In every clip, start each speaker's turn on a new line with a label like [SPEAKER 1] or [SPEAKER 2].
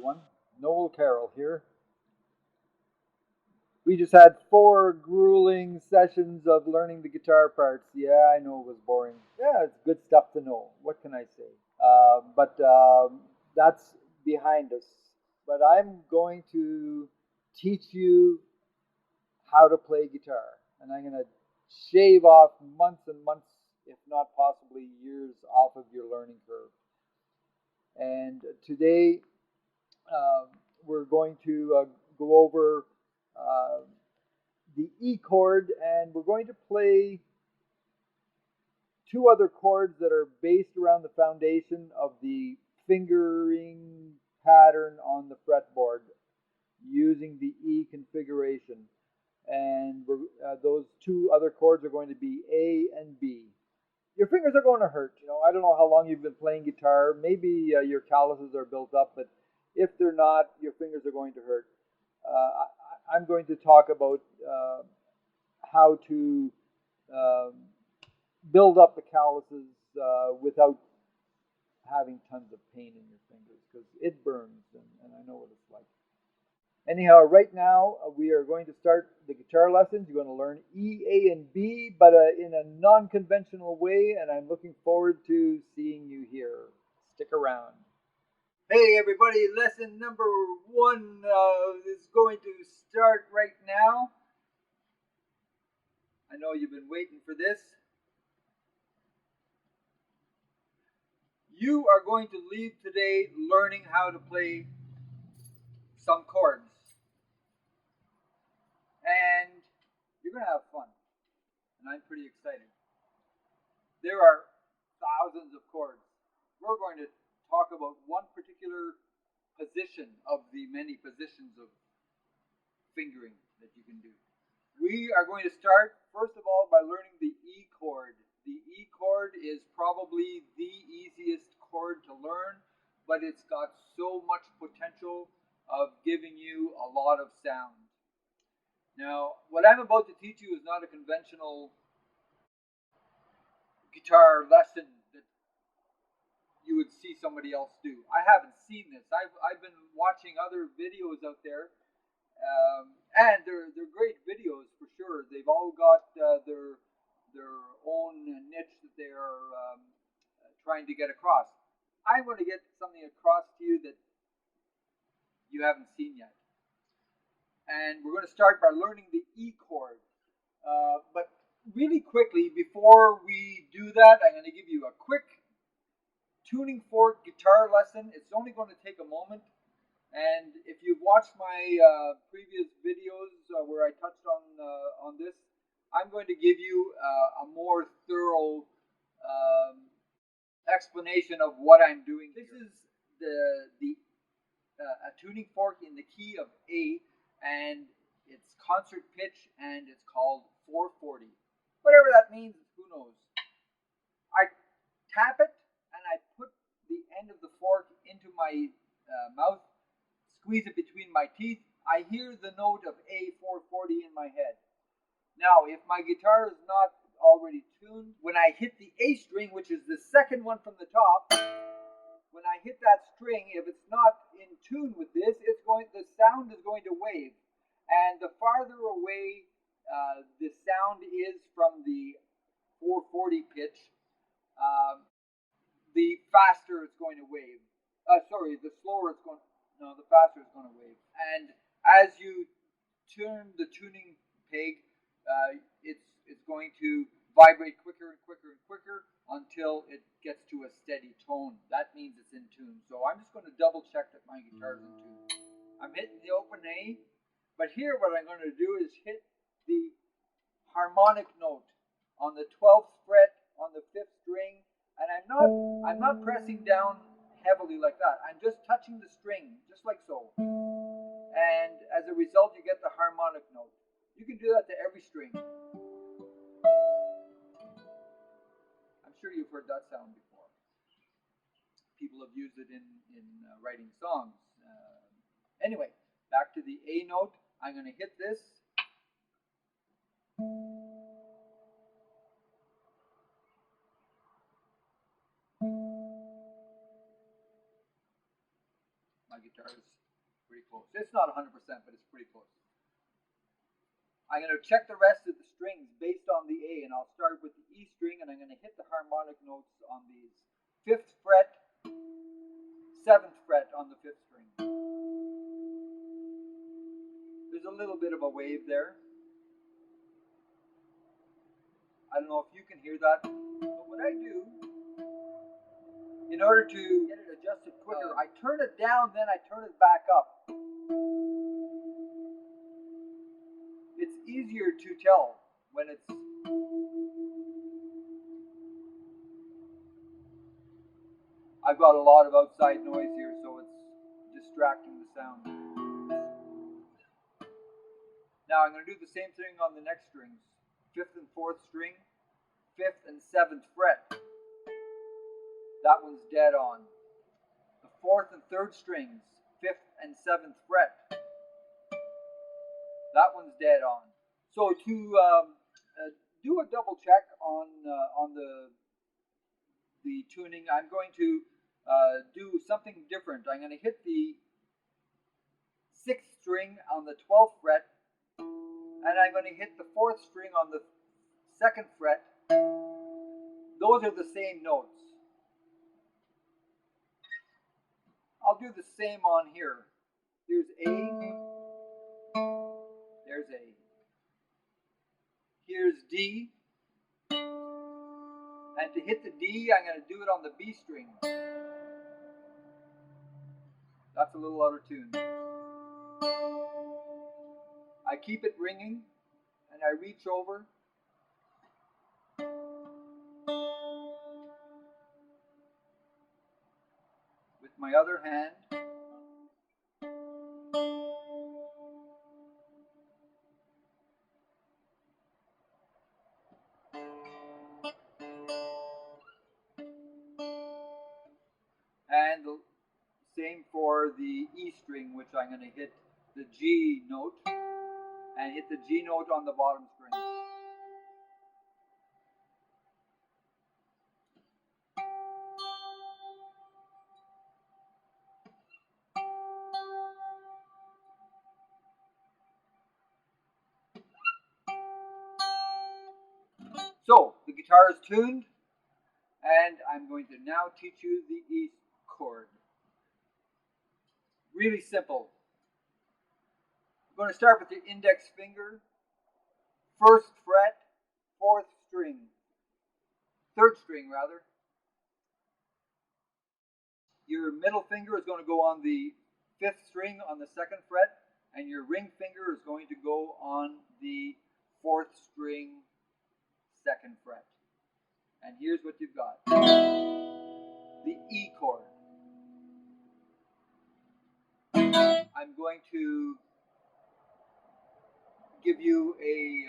[SPEAKER 1] everyone. Noel Carroll here. We just had 4 grueling sessions of learning the guitar parts. Yeah, I know it was boring. Yeah, it's good stuff to know. What can I say? But that's behind us. But I'm going to teach you how to play guitar. And I'm going to shave off months and months, if not possibly years, off of your learning curve. And today uh, we're going to go over uh, the E chord, and we're going to play 2 other chords that are based around the foundation of the fingering pattern on the fretboard using the E configuration. And those 2 other chords are going to be A and B. Your fingers are going to hurt. I don't know how long you've been playing guitar. Maybe your calluses are built up, but if they're not, your fingers are going to hurt. I'm going to talk about how to um, build up the calluses without having tons of pain in your fingers, because it burns, and I know what it's like. Anyhow, right now we are going to start the guitar lessons. You're going to learn E, A, and B, but in a non-conventional way, and I'm looking forward to seeing you here. Stick around. Hey everybody, lesson number 1 is going to start right now. I know you've been waiting for this. You are going to leave today learning how to play some chords. And you're going to have fun. And I'm pretty excited. There are thousands of chords. We're going to talk about one particular position of the many positions of fingering that you can do. We are going to start, first of all, by learning the E chord. The E chord is probably the easiest chord to learn, but it's got so much potential of giving you a lot of sound. Now, what I'm about to teach you is not a conventional guitar lesson that you would see somebody else do. I haven't seen this. I've been watching other videos out there, and they're great videos for sure. They've all got their own niche that they are trying to get across. I want to get something across to you that you haven't seen yet. And we're going to start by learning the E chord. But really quickly, before we do that, I'm going to give you a quick tuning fork guitar lesson. It's only going to take a moment. And if you've watched my previous videos where I touched on this, I'm going to give you a more thorough explanation of what I'm doing. This is a tuning fork in the key of A, and it's concert pitch, and it's called 440. Whatever that means, who knows? I tap it, and I put the end of the fork into my mouth, squeeze it between my teeth. I hear the note of A 440 in my head. Now, if my guitar is not already tuned, when I hit the A string, which is the second one from the top, when I hit that string, if it's not in tune with this, the sound is going to wave. And the farther away the sound is from the 440 pitch, the faster it's going to wave. The slower it's going. No, the faster it's going to wave. And as you turn the tuning peg, it's going to vibrate quicker and quicker and quicker until it gets to a steady tone. That means it's in tune. So I'm just going to double check that my guitar is in tune. I'm hitting the open A, but here what I'm going to do is hit the harmonic note on the 12th fret on the 5th string, and I'm not pressing down heavily like that. I'm just touching the string, just like so. And as a result, you get the harmonic note. You can do that to every string. I'm sure you've heard that sound before. People have used it in writing songs. Anyway, back to the A note. I'm going to hit this. My guitar is pretty close. It's not 100%, but it's pretty close. I'm going to check the rest of the strings based on the A, and I'll start with the E string, and I'm going to hit the harmonic notes on these. 5th fret, 7th fret on the 5th string. There's a little bit of a wave there. I don't know if you can hear that, but what I do, in order to get it adjusted quicker, I turn it down, then I turn it back up. It's easier to tell when it's... I've got a lot of outside noise here, so it's distracting the sound. Now I'm going to do the same thing on the next strings. 5th and 4th string, 5th and 7th fret. That one's dead on. The 4th and 3rd strings, 5th and 7th fret. That one's dead on. So to do a double check on the tuning, I'm going to do something different. I'm going to hit the 6th string on the 12th fret, and I'm going to hit the 4th string on the 2nd fret. Those are the same notes. I'll do the same on here. Here's A. There's A. Here's D. And to hit the D, I'm going to do it on the B string. That's a little out of tune. I keep it ringing, and I reach over. With my other hand. And the same for the E string, which I'm going to hit the G note and hit the G note on the bottom string. So the guitar is tuned, and I'm going to now teach you the East chord. Really simple. I'm going to start with the index finger, 1st fret, 4th string, 3rd string rather. Your middle finger is going to go on the 5th string on the 2nd fret, and your ring finger is going to go on the 4th string, 2nd fret. And here's what you've got. The E chord. I'm going to give you a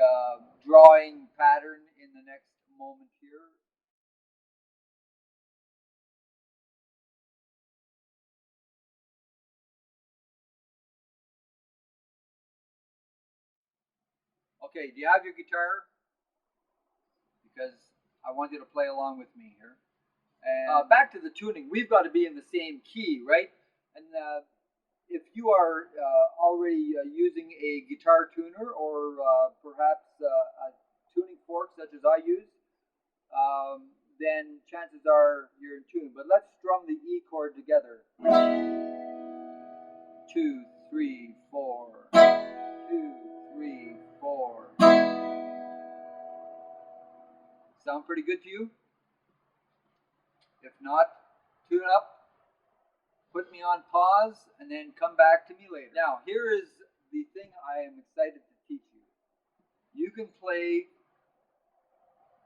[SPEAKER 1] drawing pattern in the next moment here. Okay, do you have your guitar? Because I want you to play along with me here. And back to the tuning, we've got to be in the same key, right? And if you are already using a guitar tuner or perhaps a tuning fork such as I use, then chances are you're in tune. But let's strum the E chord together. 2, 3, 4. 2, 3, 4. Sound pretty good to you? If not, tune up, put me on pause, and then come back to me later. Now, here is the thing I am excited to teach you. You can play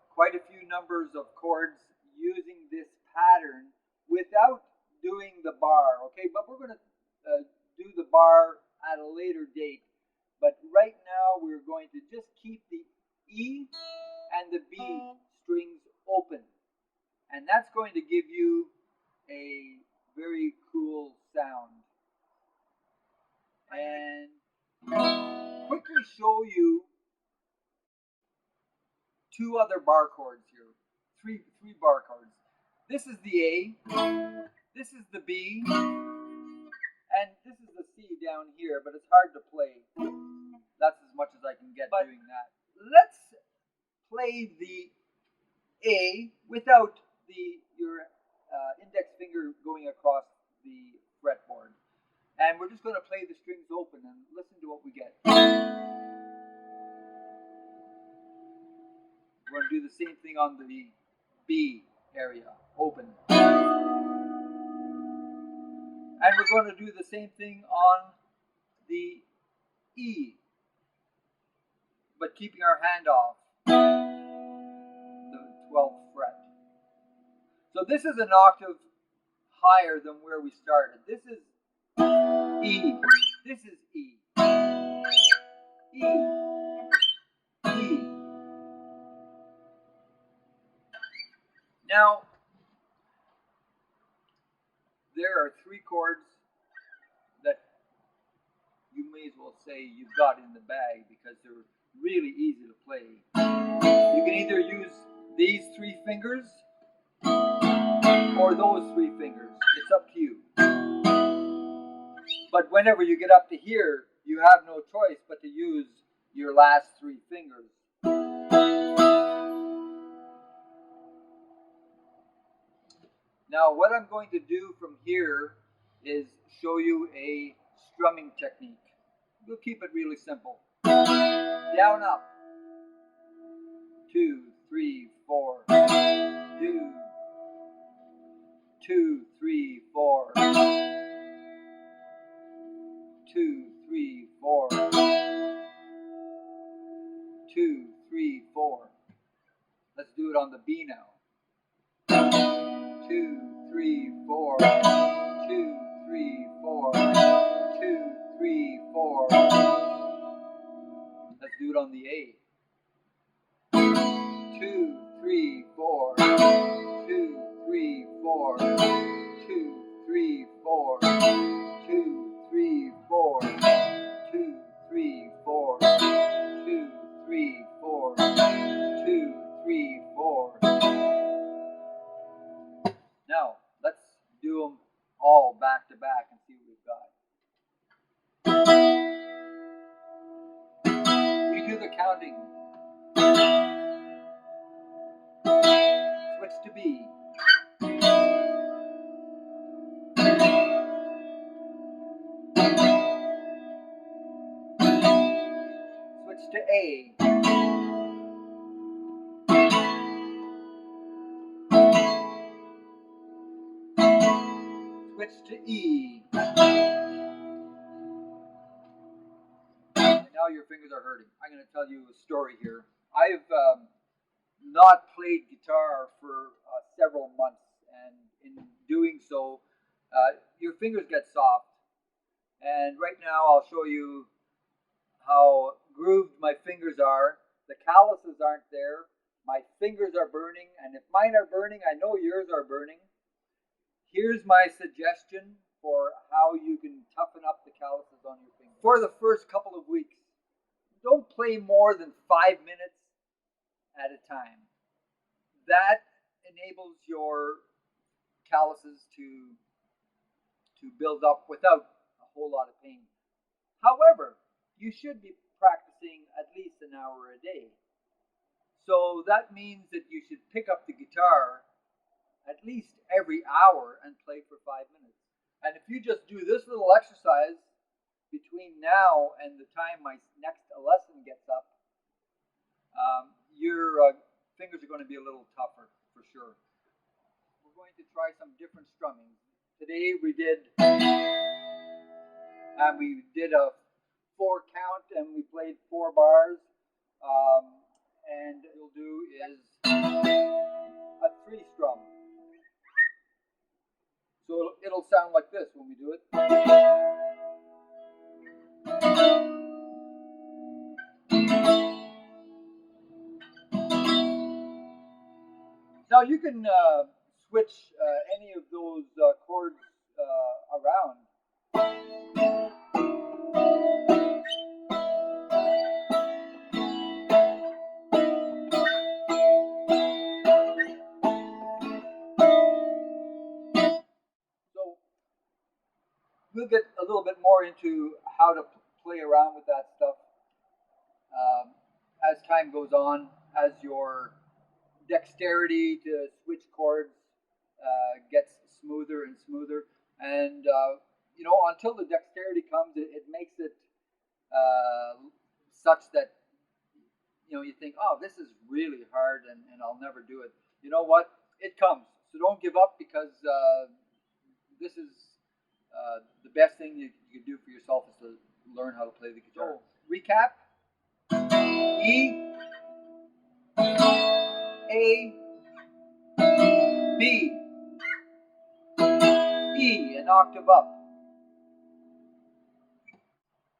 [SPEAKER 1] quite a few numbers of chords using this pattern without doing the bar, okay? But we're going to do the bar at a later date. But right now, we're going to just keep the E and the B strings open. And that's going to give you a very cool sound. And quickly show you 2 other bar chords here. Three bar chords. This is the A, this is the B, And this is the C down here, but it's hard to play. That's as much as I can get doing that. Let's play the A without your index finger going across the fretboard. And we're just going to play the strings open and listen to what we get. We're going to do the same thing on the B area, open. And we're going to do the same thing on the E, but keeping our hand off the 12th fret. So this is an octave higher than where we started. This is E. This is E. E. E. Now, there are 3 chords that you may as well say you've got in the bag because they're really easy to play. You can either use these 3 fingers or those 3 fingers. It's up to you. But whenever you get up to here, you have no choice but to use your last 3 fingers. Now, what I'm going to do from here is show you a strumming technique. We'll keep it really simple. Down, up. 2, 3, 4. Do. 2, 3, 4. 2, 3, 4. 2, 3, 4. Let's do it on the B now. 2, 3, 4. 2, 3, 4. 2, 3, 4. Let's do it on the A. 2, 3, 4. 2, 3, 4. 2, 3, 4. 2, 3, 4. 2, 3, 4. 2, 3, 4. 2, 3, 4. Now, let's do them all back to back and see what we've got. You do the counting. Switch to B. Switch to A. Switch to E. And now your fingers are hurting. I'm going to tell you a story here. I've not played guitar for several months, and in doing so, your fingers get soft. And right now I'll show you how grooved my fingers are. The calluses aren't there. My fingers are burning, and if mine are burning, I know yours are burning. Here's my suggestion for how you can toughen up the calluses on your fingers. For the first couple of weeks, don't play more than 5 minutes at a time. That enables your calluses to build up without a whole lot of pain. However, you should be practicing at least an hour a day. So that means that you should pick up the guitar at least every hour and play for 5 minutes. And if you just do this little exercise between now and the time my next lesson gets up, your fingers are going to be a little tougher for sure. We're going to try some different strumming. Today we did a 4 count and we played 4 bars. And what we'll do is a 3 strum. So it'll sound like this when we do it. Now you can switch any of those chords around. We'll get a little more into how to play around with that stuff as time goes on, as your dexterity to switch chords gets smoother and smoother, and until the dexterity comes, it makes it such that you think, oh, this is really hard, and I'll never do it. You know what? It comes, so don't give up, because this is the best thing you can do for yourself is to learn how to play the guitar. So, recap: E, A, B, E, an octave up.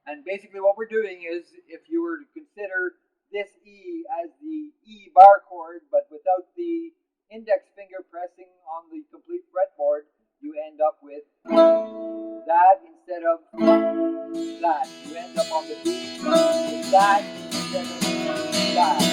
[SPEAKER 1] And basically what we're doing is, if you were to consider this E as the E bar chord, but without the index finger pressing on the complete fretboard, you end up with that instead of that. You end up on the B with that instead of that.